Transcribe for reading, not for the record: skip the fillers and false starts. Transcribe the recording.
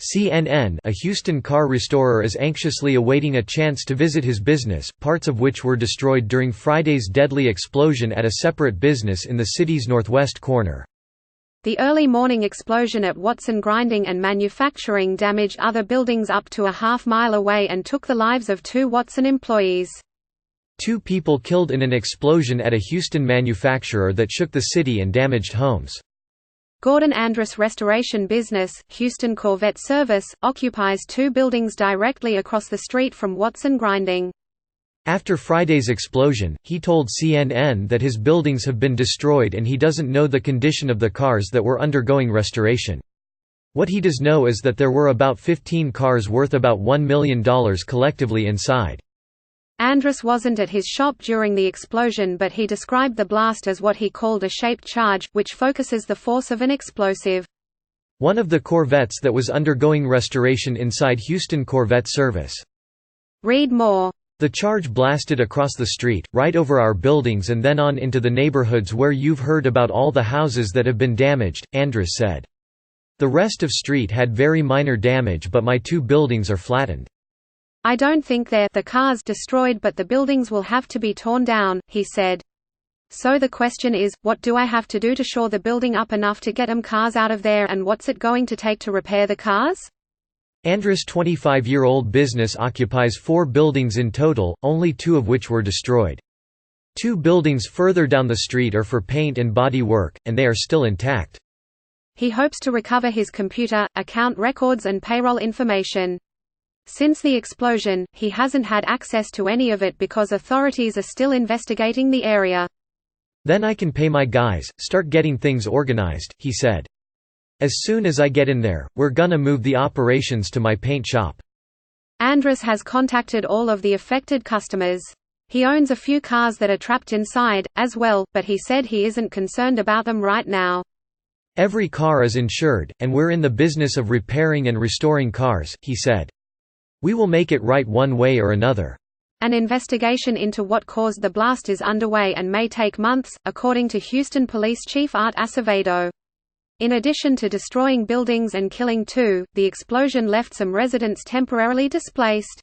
CNN, a Houston car restorer, is anxiously awaiting a chance to visit his business, parts of which were destroyed during Friday's deadly explosion at a separate business in the city's northwest corner. The early morning explosion at Watson Grinding and Manufacturing damaged other buildings up to a half-mile away and took the lives of 2 Watson employees. 2 people killed in an explosion at a Houston manufacturer that shook the city and damaged homes. Gordon Andrus Restoration Business, Houston Corvette Service, occupies 2 buildings directly across the street from Watson Grinding. After Friday's explosion, he told CNN that his buildings have been destroyed and he doesn't know the condition of the cars that were undergoing restoration. What he does know is that there were about 15 cars worth about $1 million collectively inside. Andrus wasn't at his shop during the explosion, but he described the blast as what he called a shaped charge, which focuses the force of an explosive. One of the Corvettes that was undergoing restoration inside Houston Corvette Service. Read more. The charge blasted across the street, right over our buildings and then on into the neighborhoods where you've heard about all the houses that have been damaged, Andrus said. The rest of street had very minor damage, but my 2 buildings are flattened. I don't think they're the cars destroyed, but the buildings will have to be torn down, he said. So the question is, what do I have to do to shore the building up enough to get cars out of there, and what's it going to take to repair the cars? Andrus' 25-year-old business occupies 4 buildings in total, only 2 of which were destroyed. 2 buildings further down the street are for paint and body work, and they are still intact. He hopes to recover his computer, account records and payroll information. Since the explosion, he hasn't had access to any of it because authorities are still investigating the area. Then I can pay my guys, start getting things organized, he said. As soon as I get in there, we're gonna move the operations to my paint shop. Andrus has contacted all of the affected customers. He owns a few cars that are trapped inside, as well, but he said he isn't concerned about them right now. Every car is insured, and we're in the business of repairing and restoring cars, he said. We will make it right one way or another. An investigation into what caused the blast is underway and may take months, according to Houston Police Chief Art Acevedo. In addition to destroying buildings and killing 2, the explosion left some residents temporarily displaced.